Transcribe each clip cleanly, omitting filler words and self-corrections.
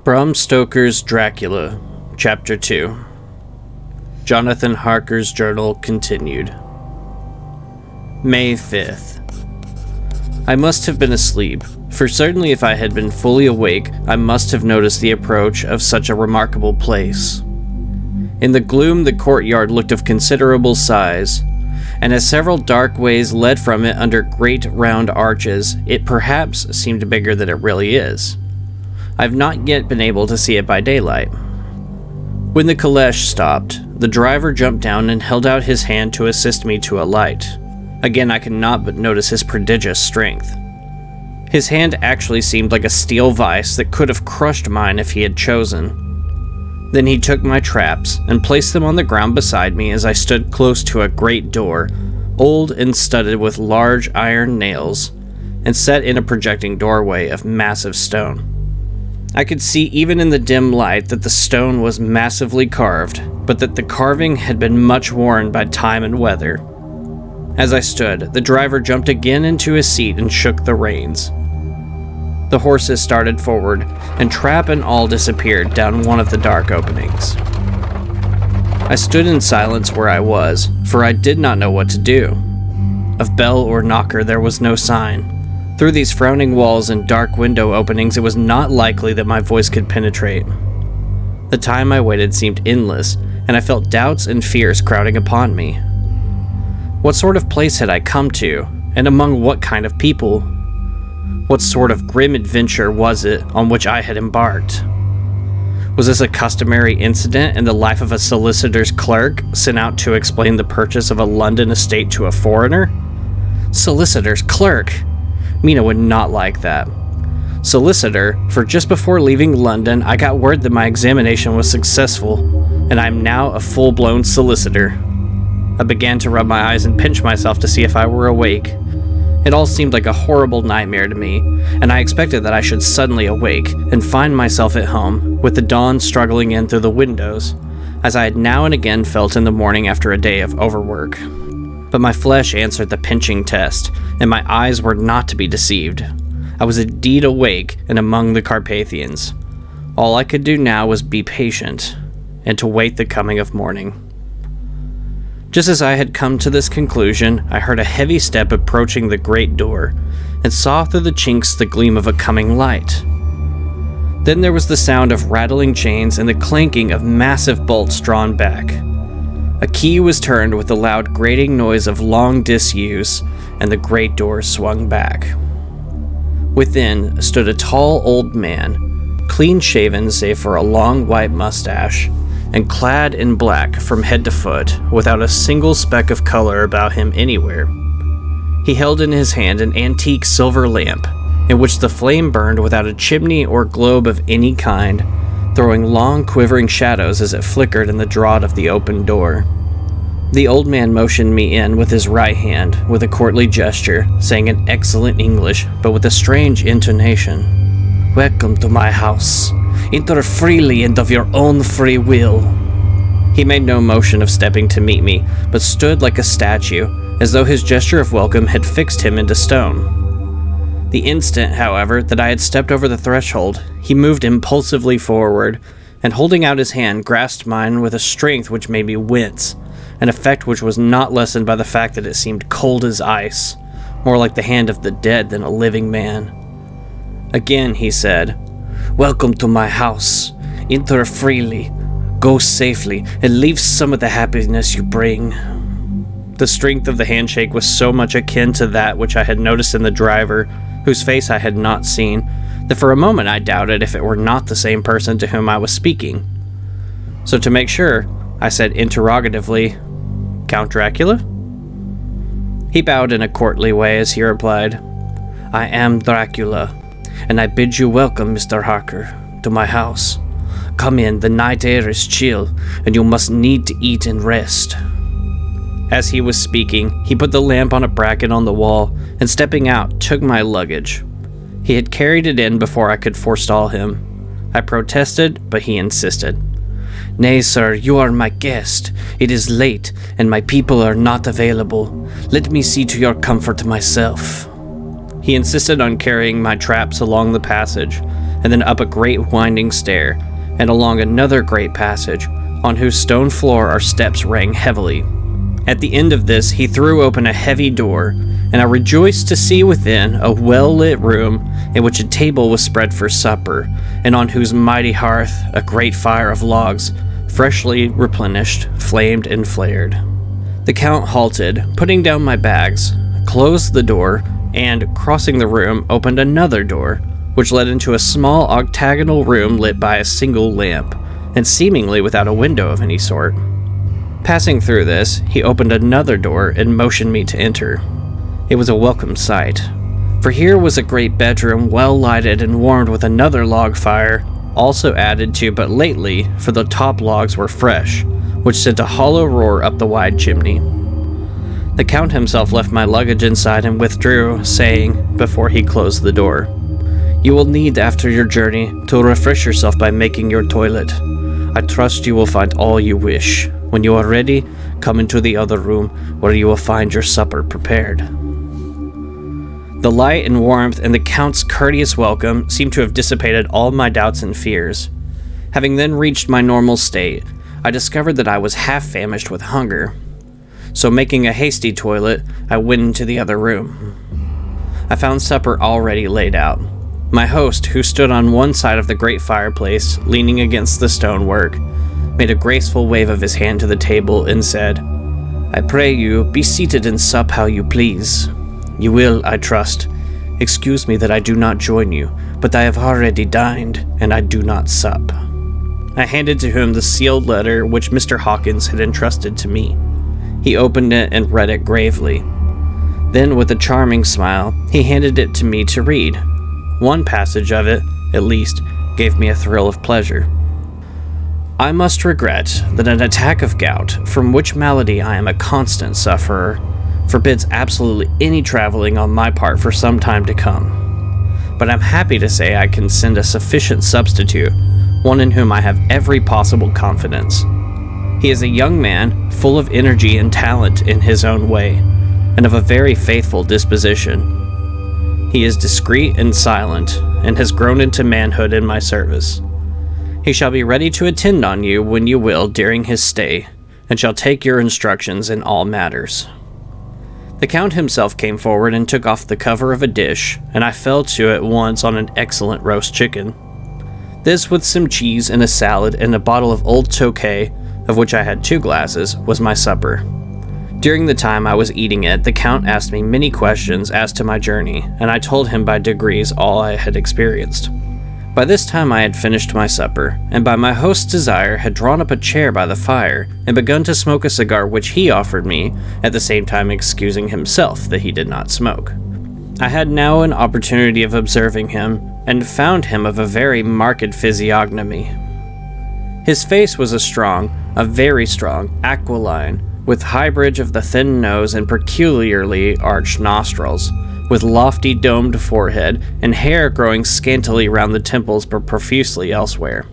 Bram Stoker's Dracula, Chapter 2. Jonathan Harker's journal continued. May 5th. I must have been asleep, for certainly if I had been fully awake, I must have noticed the approach of such a remarkable place. In the gloom, the courtyard looked of considerable size, and as several dark ways led from it under great round arches, it perhaps seemed bigger than it really is. I've not yet been able to see it by daylight. When the caleche stopped, the driver jumped down and held out his hand to assist me to alight. Again, I could not but notice his prodigious strength. His hand actually seemed like a steel vise that could have crushed mine if he had chosen. Then he took my traps and placed them on the ground beside me as I stood close to a great door, old and studded with large iron nails, and set in a projecting doorway of massive stone. I could see even in the dim light that the stone was massively carved, but that the carving had been much worn by time and weather. As I stood, the driver jumped again into his seat and shook the reins. The horses started forward, and trap and all disappeared down one of the dark openings. I stood in silence where I was, for I did not know what to do. Of bell or knocker there was no sign. Through these frowning walls and dark window openings, it was not likely that my voice could penetrate. The time I waited seemed endless, and I felt doubts and fears crowding upon me. What sort of place had I come to, and among what kind of people? What sort of grim adventure was it on which I had embarked? Was this a customary incident in the life of a solicitor's clerk sent out to explain the purchase of a London estate to a foreigner? Solicitor's clerk! Mina would not like that. Solicitor, for just before leaving London, I got word that my examination was successful, and I am now a full-blown solicitor. I began to rub my eyes and pinch myself to see if I were awake. It all seemed like a horrible nightmare to me, and I expected that I should suddenly awake and find myself at home, with the dawn struggling in through the windows, as I had now and again felt in the morning after a day of overwork. But my flesh answered the pinching test, and my eyes were not to be deceived. I was indeed awake and among the Carpathians. All I could do now was be patient, and to wait the coming of morning. Just as I had come to this conclusion, I heard a heavy step approaching the great door, and saw through the chinks the gleam of a coming light. Then there was the sound of rattling chains and the clanking of massive bolts drawn back. A key was turned with the loud grating noise of long disuse, and the great door swung back. Within stood a tall old man, clean-shaven save for a long white mustache, and clad in black from head to foot, without a single speck of color about him anywhere. He held in his hand an antique silver lamp, in which the flame burned without a chimney or globe of any kind, throwing long quivering shadows as it flickered in the draught of the open door. The old man motioned me in with his right hand, with a courtly gesture, saying in excellent English, but with a strange intonation, "Welcome to my house. Enter freely and of your own free will." He made no motion of stepping to meet me, but stood like a statue, as though his gesture of welcome had fixed him into stone. The instant, however, that I had stepped over the threshold, he moved impulsively forward, and holding out his hand, grasped mine with a strength which made me wince, an effect which was not lessened by the fact that it seemed cold as ice, more like the hand of the dead than a living man. Again he said, "Welcome to my house. Enter freely, go safely, and leave some of the happiness you bring." The strength of the handshake was so much akin to that which I had noticed in the driver, whose face I had not seen, that for a moment I doubted if it were not the same person to whom I was speaking. So to make sure, I said interrogatively, "Count Dracula?" He bowed in a courtly way as he replied, "I am Dracula, and I bid you welcome, Mr. Harker, to my house. Come in, the night air is chill, and you must need to eat and rest." As he was speaking, he put the lamp on a bracket on the wall, and stepping out, took my luggage. He had carried it in before I could forestall him. I protested, but he insisted. "Nay, sir, you are my guest. It is late, and my people are not available. Let me see to your comfort myself." He insisted on carrying my traps along the passage, and then up a great winding stair, and along another great passage, on whose stone floor our steps rang heavily. At the end of this he threw open a heavy door, and I rejoiced to see within a well-lit room in which a table was spread for supper, and on whose mighty hearth a great fire of logs, freshly replenished, flamed and flared. The Count halted, putting down my bags, closed the door, and, crossing the room, opened another door, which led into a small octagonal room lit by a single lamp, and seemingly without a window of any sort. Passing through this, he opened another door and motioned me to enter. It was a welcome sight, for here was a great bedroom well lighted and warmed with another log fire, also added to but lately, for the top logs were fresh, which sent a hollow roar up the wide chimney. The Count himself left my luggage inside and withdrew, saying, before he closed the door, "You will need, after your journey, to refresh yourself by making your toilet. I trust you will find all you wish. When you are ready, come into the other room, where you will find your supper prepared." The light and warmth and the Count's courteous welcome seemed to have dissipated all my doubts and fears. Having then reached my normal state, I discovered that I was half famished with hunger. So making a hasty toilet, I went into the other room. I found supper already laid out. My host, who stood on one side of the great fireplace, leaning against the stonework, made a graceful wave of his hand to the table and said, "I pray you, be seated and sup how you please. You will, I trust, excuse me that I do not join you, but I have already dined, and I do not sup." I handed to him the sealed letter which Mr. Hawkins had entrusted to me. He opened it and read it gravely. Then, with a charming smile, he handed it to me to read. One passage of it, at least, gave me a thrill of pleasure. "I must regret that an attack of gout, from which malady I am a constant sufferer, forbids absolutely any traveling on my part for some time to come. But I'm happy to say I can send a sufficient substitute, one in whom I have every possible confidence. He is a young man, full of energy and talent in his own way, and of a very faithful disposition. He is discreet and silent, and has grown into manhood in my service. He shall be ready to attend on you when you will during his stay, and shall take your instructions in all matters." The Count himself came forward and took off the cover of a dish, and I fell to at once on an excellent roast chicken. This, with some cheese and a salad and a bottle of old Tokay, of which I had 2 glasses, was my supper. During the time I was eating it, the Count asked me many questions as to my journey, and I told him by degrees all I had experienced. By this time I had finished my supper, and by my host's desire had drawn up a chair by the fire and begun to smoke a cigar which he offered me, at the same time excusing himself that he did not smoke. I had now an opportunity of observing him, and found him of a very marked physiognomy. His face was a very strong, aquiline, with high bridge of the thin nose and peculiarly arched nostrils, with lofty domed forehead and hair growing scantily round the temples but profusely elsewhere.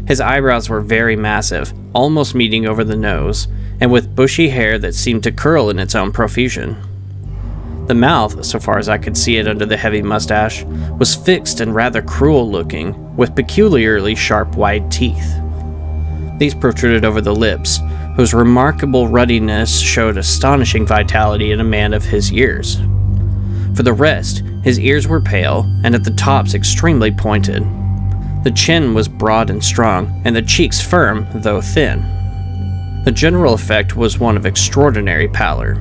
His eyebrows were very massive, almost meeting over the nose, and with bushy hair that seemed to curl in its own profusion. The mouth, so far as I could see it under the heavy mustache, was fixed and rather cruel-looking, with peculiarly sharp white teeth. These protruded over the lips, whose remarkable ruddiness showed astonishing vitality in a man of his years. For the rest, his ears were pale, and at the tops extremely pointed. The chin was broad and strong, and the cheeks firm, though thin. The general effect was one of extraordinary pallor.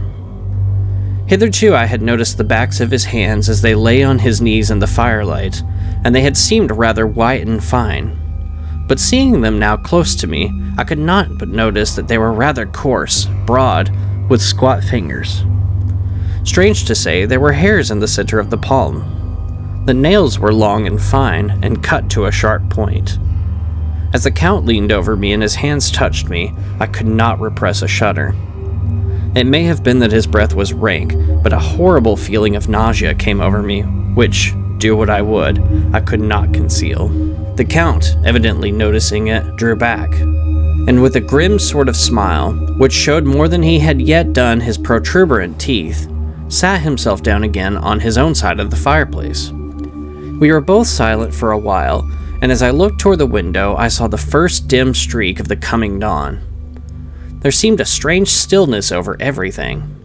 Hitherto I had noticed the backs of his hands as they lay on his knees in the firelight, and they had seemed rather white and fine. But seeing them now close to me, I could not but notice that they were rather coarse, broad, with squat fingers. Strange to say, there were hairs in the center of the palm. The nails were long and fine, and cut to a sharp point. As the Count leaned over me and his hands touched me, I could not repress a shudder. It may have been that his breath was rank, but a horrible feeling of nausea came over me, which, do what I would, I could not conceal. The Count, evidently noticing it, drew back, and with a grim sort of smile, which showed more than he had yet done his protuberant teeth, sat himself down again on his own side of the fireplace. We were both silent for a while, and as I looked toward the window, I saw the first dim streak of the coming dawn. There seemed a strange stillness over everything.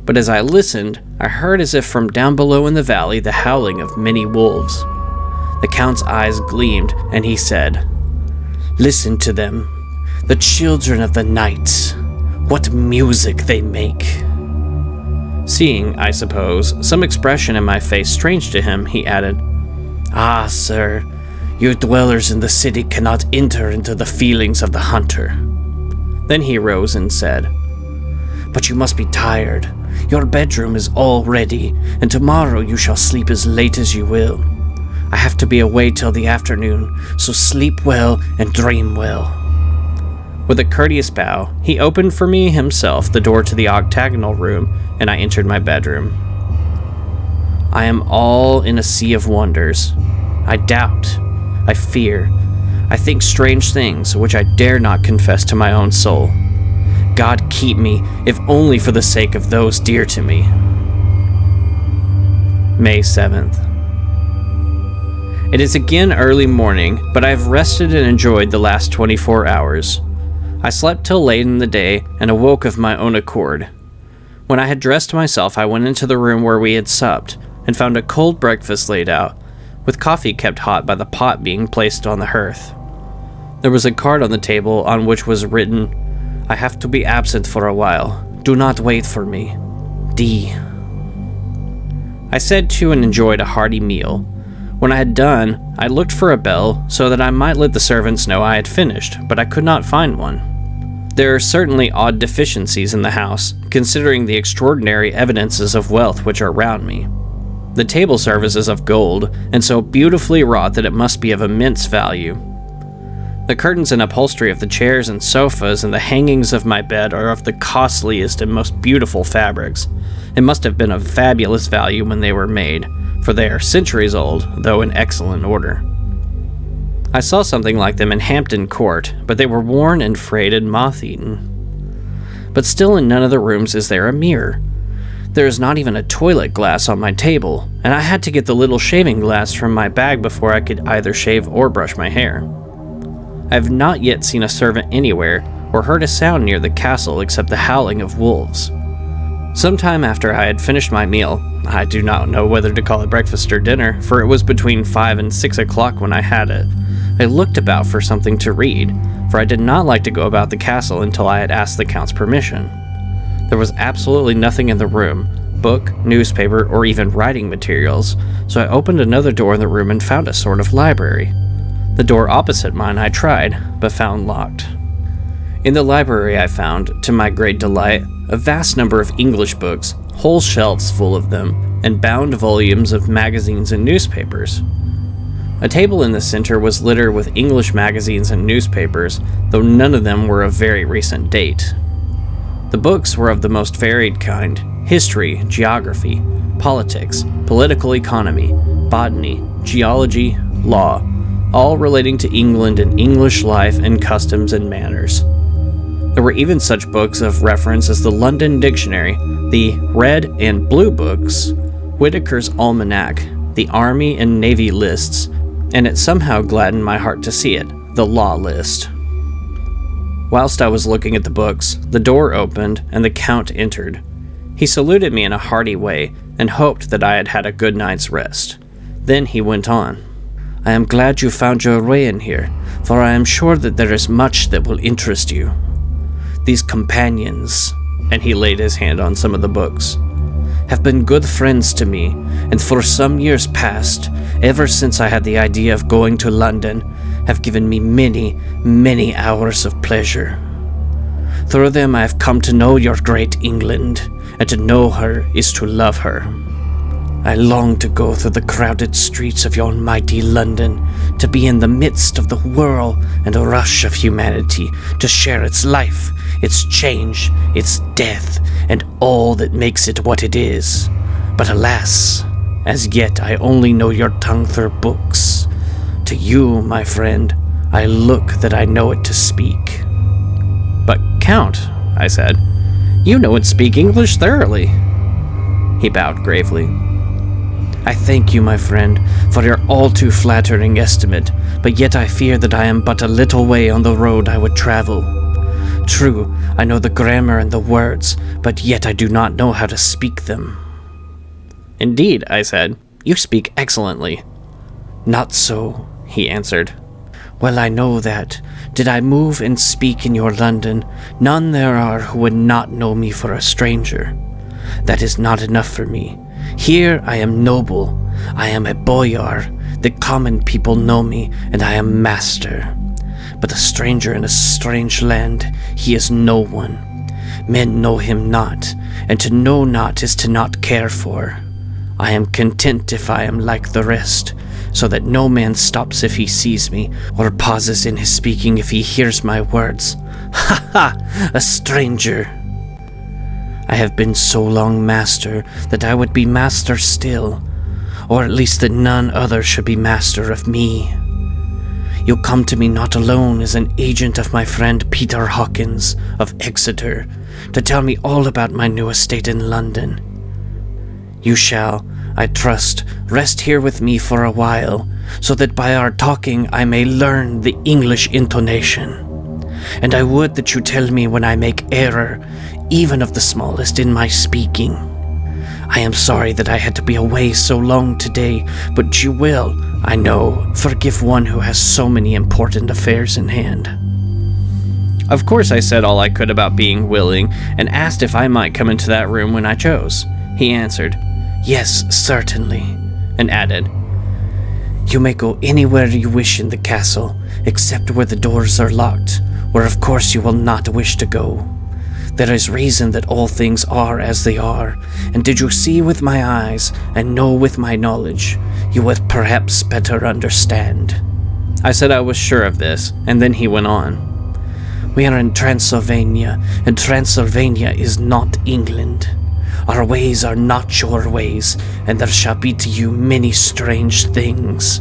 But as I listened, I heard as if from down below in the valley the howling of many wolves. The Count's eyes gleamed, and he said, "Listen to them, the children of the night. What music they make." Seeing, I suppose, some expression in my face strange to him, he added, "Ah, sir, you dwellers in the city cannot enter into the feelings of the hunter." Then he rose and said, "But you must be tired. Your bedroom is all ready, and tomorrow you shall sleep as late as you will. I have to be away till the afternoon, so sleep well and dream well." With a courteous bow, he opened for me himself the door to the octagonal room, and I entered my bedroom. I am all in a sea of wonders. I doubt. I fear. I think strange things which I dare not confess to my own soul. God keep me, if only for the sake of those dear to me. May 7th. It is again early morning, but I have rested and enjoyed the last 24 hours. I slept till late in the day and awoke of my own accord. When I had dressed myself, I went into the room where we had supped and found a cold breakfast laid out, with coffee kept hot by the pot being placed on the hearth. There was a card on the table on which was written, "I have to be absent for a while. Do not wait for me. D." I said to and enjoyed a hearty meal. When I had done, I looked for a bell so that I might let the servants know I had finished, but I could not find one. There are certainly odd deficiencies in the house, considering the extraordinary evidences of wealth which are round me. The table service is of gold, and so beautifully wrought that it must be of immense value. The curtains and upholstery of the chairs and sofas and the hangings of my bed are of the costliest and most beautiful fabrics. It must have been of fabulous value when they were made, for they are centuries old, though in excellent order. I saw something like them in Hampton Court, but they were worn and frayed and moth-eaten. But still in none of the rooms is there a mirror. There is not even a toilet glass on my table, and I had to get the little shaving glass from my bag before I could either shave or brush my hair. I have not yet seen a servant anywhere, or heard a sound near the castle except the howling of wolves. Some time after I had finished my meal, I do not know whether to call it breakfast or dinner, for it was between 5 and 6 o'clock when I had it, I looked about for something to read, for I did not like to go about the castle until I had asked the Count's permission. There was absolutely nothing in the room, book, newspaper, or even writing materials, so I opened another door in the room and found a sort of library. The door opposite mine I tried, but found locked. In the library I found, to my great delight, a vast number of English books, whole shelves full of them, and bound volumes of magazines and newspapers. A table in the center was littered with English magazines and newspapers, though none of them were of very recent date. The books were of the most varied kind: history, geography, politics, political economy, botany, geology, law, all relating to England and English life and customs and manners. There were even such books of reference as the London Dictionary, the Red and Blue Books, Whitaker's Almanac, the Army and Navy lists, and it somehow gladdened my heart to see it, the Law List. Whilst I was looking at the books, the door opened and the Count entered. He saluted me in a hearty way and hoped that I had had a good night's rest. Then he went on. "I am glad you found your way in here, for I am sure that there is much that will interest you. These companions," and he laid his hand on some of the books, "have been good friends to me, and for some years past, ever since I had the idea of going to London, have given me many, many hours of pleasure. Through them I have come to know your great England, and to know her is to love her. I long to go through the crowded streets of your mighty London, to be in the midst of the whirl and rush of humanity, to share its life, its change, its death, and all that makes it what it is. But alas, as yet I only know your tongue through books. To you, my friend, I look that I know it to speak." "But, Count," I said, "you know and speak English thoroughly." He bowed gravely. I thank you, my friend, for your all too flattering estimate, but yet I fear that I am but a little way on the road I would travel. True, I know the grammar and the words, but yet I do not know how to speak them. Indeed, I said, you speak excellently. Not so, he answered. Well, I know that, did I move and speak in your London, none there are who would not know me for a stranger. That is not enough for me. Here I am noble, I am a boyar, the common people know me, and I am master. But a stranger in a strange land, he is no one. Men know him not, and to know not is to not care for. I am content if I am like the rest, so that no man stops if he sees me, or pauses in his speaking if he hears my words. Ha ha! A stranger! I have been so long master that I would be master still, or at least that none other should be master of me. You come to me not alone as an agent of my friend Peter Hawkins of Exeter, to tell me all about my new estate in London. You shall, I trust, rest here with me for a while, so that by our talking I may learn the English intonation. And I would that you tell me when I make error, even of the smallest, in my speaking. I am sorry that I had to be away so long today, but you will, I know, forgive one who has so many important affairs in hand. Of course I said all I could about being willing, and asked if I might come into that room when I chose. He answered, yes, certainly, and added, you may go anywhere you wish in the castle, except where the doors are locked, where of course you will not wish to go. There is reason that all things are as they are, and did you see with my eyes, and know with my knowledge, you would perhaps better understand. I said I was sure of this, and then he went on. We are in Transylvania, and Transylvania is not England. Our ways are not your ways, and there shall be to you many strange things.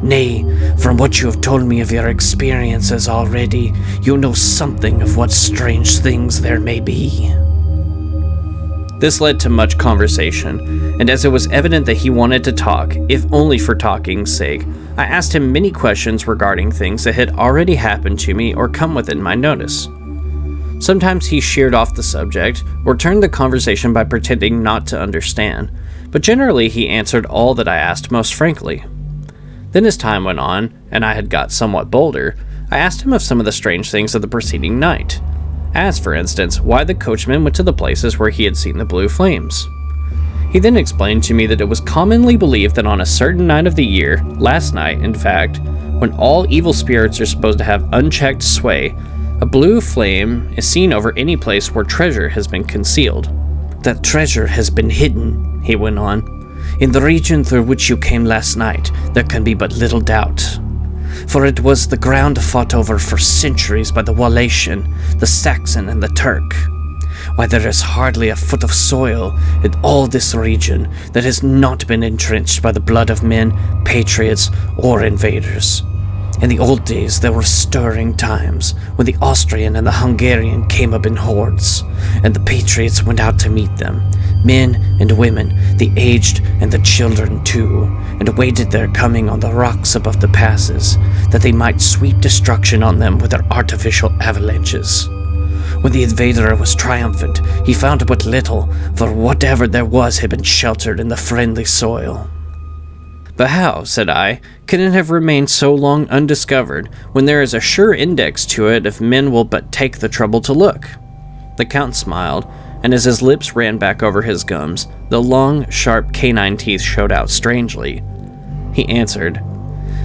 Nay, from what you have told me of your experiences already, you know something of what strange things there may be. This led to much conversation, and as it was evident that he wanted to talk, if only for talking's sake, I asked him many questions regarding things that had already happened to me or come within my notice. Sometimes he sheered off the subject, or turned the conversation by pretending not to understand, but generally he answered all that I asked most frankly. Then as time went on, and I had got somewhat bolder, I asked him of some of the strange things of the preceding night, as, for instance, why the coachman went to the places where he had seen the blue flames. He then explained to me that it was commonly believed that on a certain night of the year, last night in fact, when all evil spirits are supposed to have unchecked sway, a blue flame is seen over any place where treasure has been concealed. That treasure has been hidden, he went on. In the region through which you came last night, there can be but little doubt. For it was the ground fought over for centuries by the Wallatian, the Saxon, and the Turk. Why, there is hardly a foot of soil in all this region that has not been entrenched by the blood of men, patriots, or invaders. In the old days there were stirring times, when the Austrian and the Hungarian came up in hordes, and the patriots went out to meet them, men and women, the aged and the children too, and waited their coming on the rocks above the passes, that they might sweep destruction on them with their artificial avalanches. When the invader was triumphant, he found but little, for whatever there was had been sheltered in the friendly soil. But how, said I, can it have remained so long undiscovered, when there is a sure index to it if men will but take the trouble to look? The Count smiled, and as his lips ran back over his gums, the long, sharp canine teeth showed out strangely. He answered,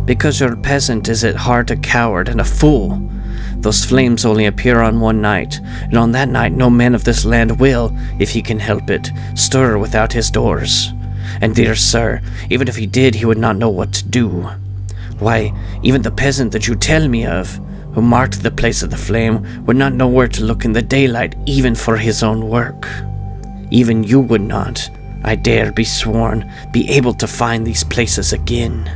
because your peasant is at heart a coward and a fool. Those flames only appear on one night, and on that night no man of this land will, if he can help it, stir without his doors. And dear sir, even if he did, he would not know what to do. Why, even the peasant that you tell me of, who marked the place of the flame, would not know where to look in the daylight even for his own work. Even you would not, I dare be sworn, be able to find these places again.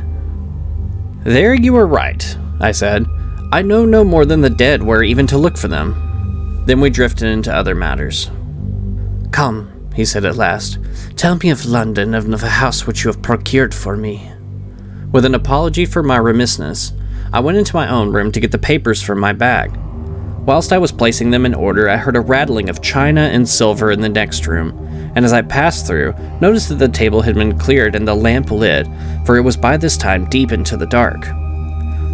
There you are right, I said. I know no more than the dead where even to look for them. Then we drifted into other matters. Come, he said at last, Tell me of London and of a house which you have procured for me." With an apology for my remissness, I went into my own room to get the papers from my bag. Whilst I was placing them in order, I heard a rattling of china and silver in the next room, and as I passed through, noticed that the table had been cleared and the lamp lit, for it was by this time deep into the dark.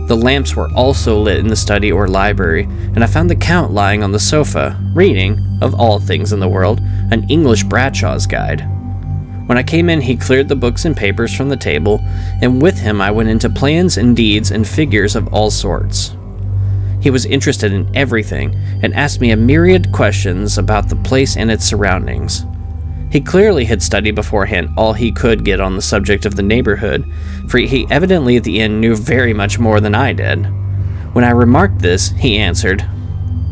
The lamps were also lit in the study or library, and I found the Count lying on the sofa, reading, of all things in the world, an English Bradshaw's Guide. When I came in, he cleared the books and papers from the table, and with him I went into plans and deeds and figures of all sorts. He was interested in everything, and asked me a myriad questions about the place and its surroundings. He clearly had studied beforehand all he could get on the subject of the neighborhood, for he evidently at the end knew very much more than I did. When I remarked this, he answered,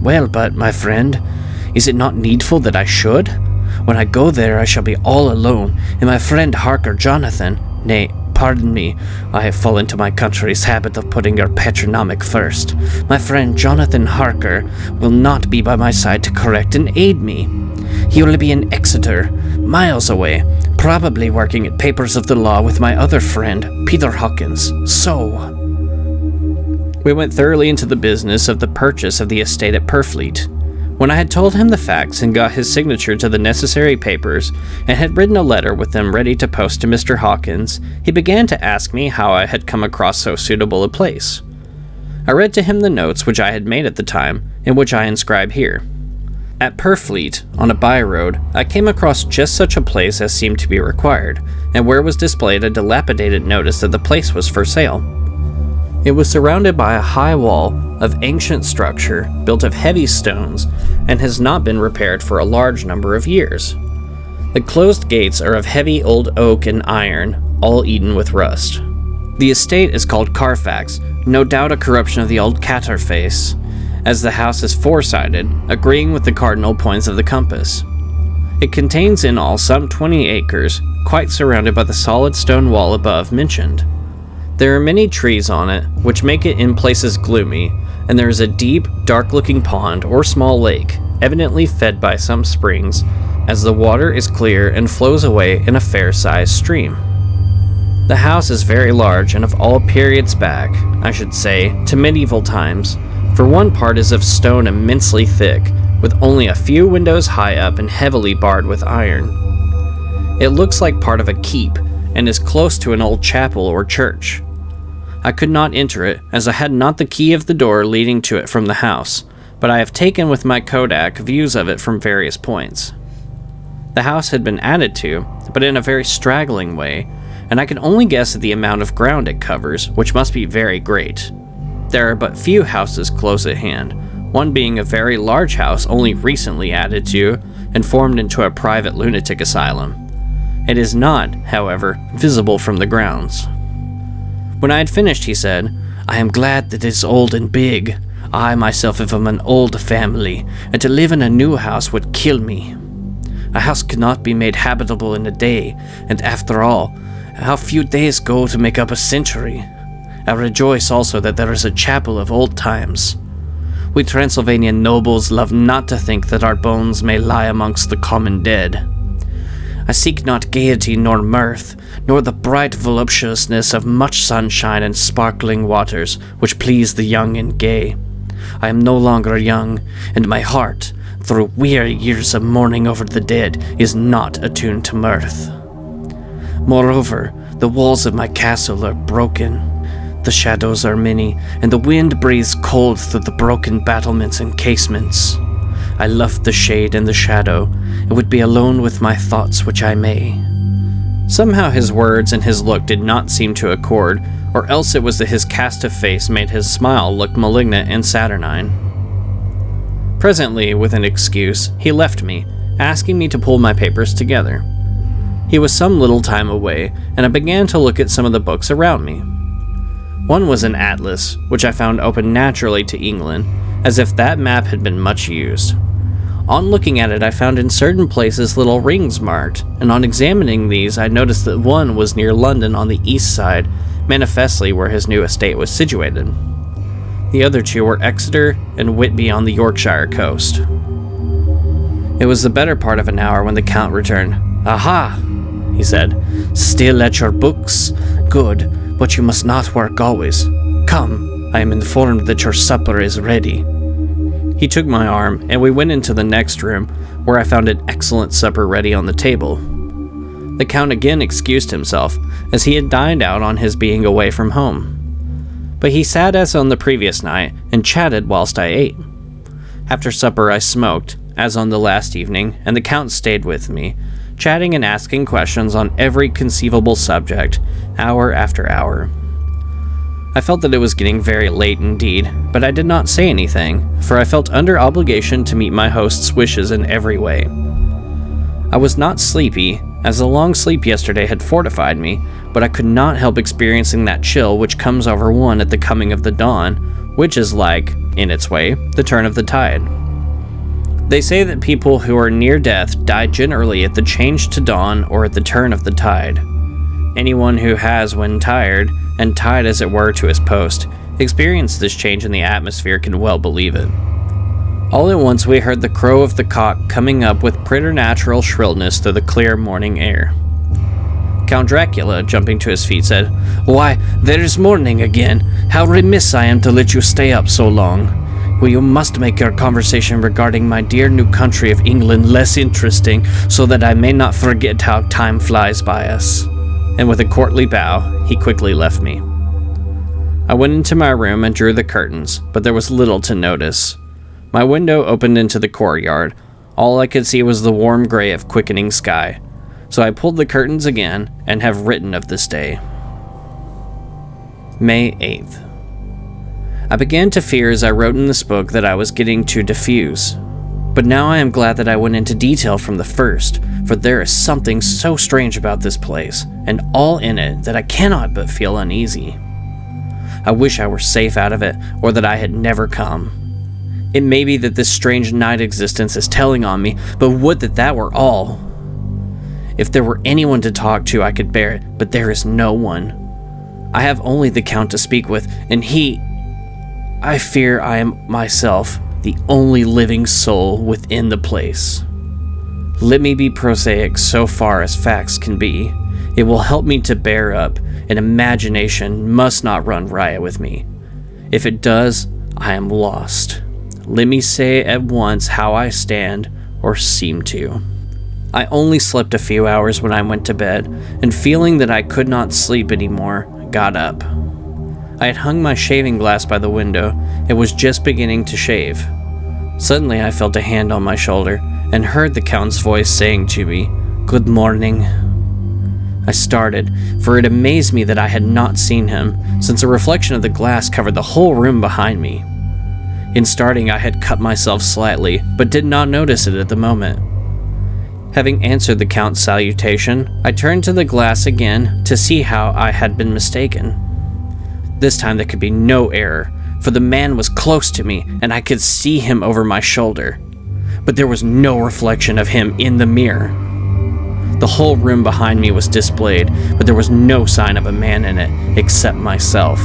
"Well, but, my friend, is it not needful that I should? When I go there I shall be all alone, and my friend Harker Jonathan, nay, pardon me, I have fallen to my country's habit of putting your patronymic first. My friend Jonathan Harker will not be by my side to correct and aid me. He will be in Exeter, miles away, probably working at papers of the law with my other friend, Peter Hawkins. So..." We went thoroughly into the business of the purchase of the estate at Purfleet. When I had told him the facts and got his signature to the necessary papers, and had written a letter with them ready to post to Mr. Hawkins, he began to ask me how I had come across so suitable a place. I read to him the notes which I had made at the time, and which I inscribe here. At Purfleet, on a by-road, I came across just such a place as seemed to be required, and where was displayed a dilapidated notice that the place was for sale. It was surrounded by a high wall of ancient structure built of heavy stones, and has not been repaired for a large number of years. The closed gates are of heavy old oak and iron, all eaten with rust. The estate is called Carfax, no doubt a corruption of the old Catterface, as the house is four-sided, agreeing with the cardinal points of the compass. It contains in all some 20 acres, quite surrounded by the solid stone wall above mentioned. There are many trees on it, which make it in places gloomy, and there is a deep, dark-looking pond or small lake, evidently fed by some springs, as the water is clear and flows away in a fair-sized stream. The house is very large and of all periods back, I should say, to medieval times, for one part is of stone immensely thick, with only a few windows high up and heavily barred with iron. It looks like part of a keep, and is close to an old chapel or church. I could not enter it, as I had not the key of the door leading to it from the house, but I have taken with my Kodak views of it from various points. The house had been added to, but in a very straggling way, and I can only guess at the amount of ground it covers, which must be very great. There are but few houses close at hand, one being a very large house only recently added to and formed into a private lunatic asylum. It is not, however, visible from the grounds. When I had finished, he said, "I am glad that it is old and big. I myself am of an old family, and to live in a new house would kill me. A house cannot be made habitable in a day, and after all, how few days go to make up a century. I rejoice also that there is a chapel of old times. We Transylvanian nobles love not to think that our bones may lie amongst the common dead. I seek not gaiety nor mirth, nor the bright voluptuousness of much sunshine and sparkling waters, which please the young and gay. I am no longer young, and my heart, through weary years of mourning over the dead, is not attuned to mirth. Moreover, the walls of my castle are broken. The shadows are many, and the wind breathes cold through the broken battlements and casements. I love the shade and the shadow, and would be alone with my thoughts which I may." Somehow his words and his look did not seem to accord, or else it was that his cast of face made his smile look malignant and saturnine. Presently, with an excuse, he left me, asking me to pull my papers together. He was some little time away, and I began to look at some of the books around me. One was an atlas, which I found open naturally to England, as if that map had been much used. On looking at it, I found in certain places little rings marked, and on examining these, I noticed that one was near London on the east side, manifestly where his new estate was situated. The other two were Exeter and Whitby on the Yorkshire coast. It was the better part of an hour when the Count returned. "Aha! he said. "Still at your books? Good, but you must not work always. Come, I am informed that your supper is ready." He took my arm, and we went into the next room, where I found an excellent supper ready on the table. The Count again excused himself, as he had dined out on his being away from home. But he sat as on the previous night, and chatted whilst I ate. After supper I smoked, as on the last evening, and the Count stayed with me, chatting and asking questions on every conceivable subject, hour after hour. I felt that it was getting very late indeed, but I did not say anything, for I felt under obligation to meet my host's wishes in every way. I was not sleepy, as the long sleep yesterday had fortified me, but I could not help experiencing that chill which comes over one at the coming of the dawn, which is like, in its way, the turn of the tide. They say that people who are near death die generally at the change to dawn or at the turn of the tide. Anyone who has, when tired, and tied as it were to his post, experienced this change in the atmosphere can well believe it. All at once we heard the crow of the cock coming up with preternatural shrillness through the clear morning air. Count Dracula, jumping to his feet, said, "Why, there's morning again! How remiss I am to let you stay up so long! Well, you must make your conversation regarding my dear new country of England less interesting, so that I may not forget how time flies by us." And with a courtly bow, he quickly left me. I went into my room and drew the curtains, but there was little to notice. My window opened into the courtyard. All I could see was the warm gray of quickening sky. So I pulled the curtains again and have written of this day. May 8th. I began to fear as I wrote in this book that I was getting too diffuse. But now I am glad that I went into detail from the first, for there is something so strange about this place, and all in it, that I cannot but feel uneasy. I wish I were safe out of it, or that I had never come. It may be that this strange night existence is telling on me, but would that that were all. If there were anyone to talk to, I could bear it, but there is no one. I have only the Count to speak with, and I fear I am myself the only living soul within the place. Let me be prosaic so far as facts can be. It will help me to bear up, and imagination must not run riot with me. If it does, I am lost. Let me say at once how I stand, or seem to. I only slept a few hours when I went to bed, and feeling that I could not sleep anymore, got up. I had hung my shaving glass by the window, and was just beginning to shave. Suddenly I felt a hand on my shoulder, and heard the Count's voice saying to me, "Good morning." I started, for it amazed me that I had not seen him, since a reflection of the glass covered the whole room behind me. In starting I had cut myself slightly, but did not notice it at the moment. Having answered the Count's salutation, I turned to the glass again to see how I had been mistaken. This time there could be no error, for the man was close to me, and I could see him over my shoulder. But there was no reflection of him in the mirror. The whole room behind me was displayed, but there was no sign of a man in it, except myself.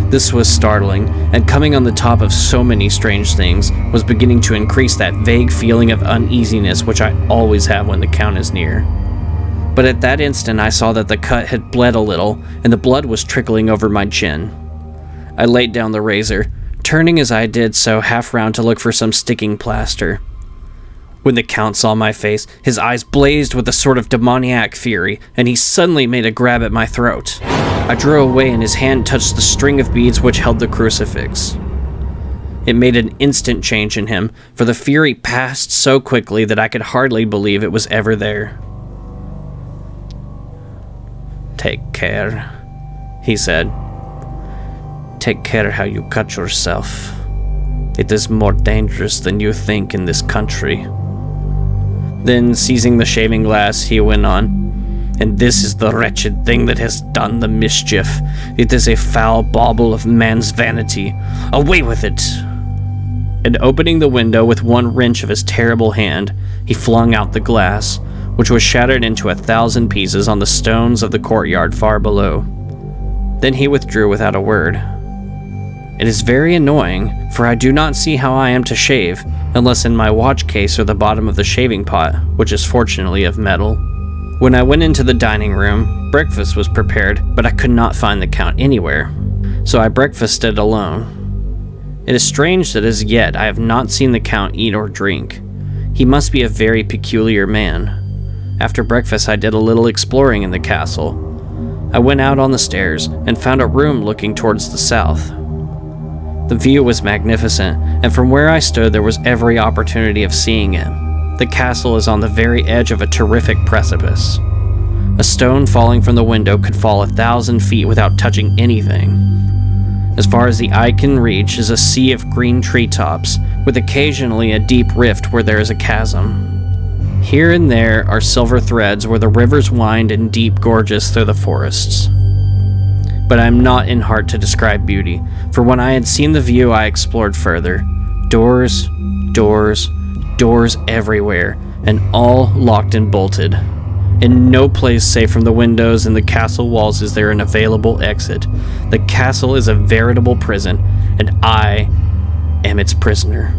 This was startling, and coming on the top of so many strange things, was beginning to increase that vague feeling of uneasiness which I always have when the Count is near. But at that instant I saw that the cut had bled a little, and the blood was trickling over my chin. I laid down the razor, turning as I did so half round to look for some sticking plaster. When the Count saw my face, his eyes blazed with a sort of demoniac fury, and he suddenly made a grab at my throat. I drew away, and his hand touched the string of beads which held the crucifix. It made an instant change in him, for the fury passed so quickly that I could hardly believe it was ever there. "Take care," he said. "Take care how you cut yourself. It is more dangerous than you think in this country." Then, seizing the shaving glass, he went on, "And this is the wretched thing that has done the mischief. It is a foul bauble of man's vanity. Away with it!" And opening the window with one wrench of his terrible hand, he flung out the glass, which was shattered into 1,000 pieces on the stones of the courtyard far below. Then he withdrew without a word. It is very annoying, for I do not see how I am to shave, unless in my watch case or the bottom of the shaving pot, which is fortunately of metal. When I went into the dining room, breakfast was prepared, but I could not find the Count anywhere, so I breakfasted alone. It is strange that as yet I have not seen the Count eat or drink. He must be a very peculiar man. After breakfast I did a little exploring in the castle. I went out on the stairs and found a room looking towards the south. The view was magnificent, and from where I stood there was every opportunity of seeing it. The castle is on the very edge of a terrific precipice. A stone falling from the window could fall 1,000 feet without touching anything. As far as the eye can reach is a sea of green treetops, with occasionally a deep rift where there is a chasm. Here and there are silver threads where the rivers wind in deep gorges through the forests. But I am not in heart to describe beauty, for when I had seen the view I explored further. Doors, doors, doors everywhere, and all locked and bolted. In no place save from the windows and the castle walls is there an available exit. The castle is a veritable prison, and I am its prisoner.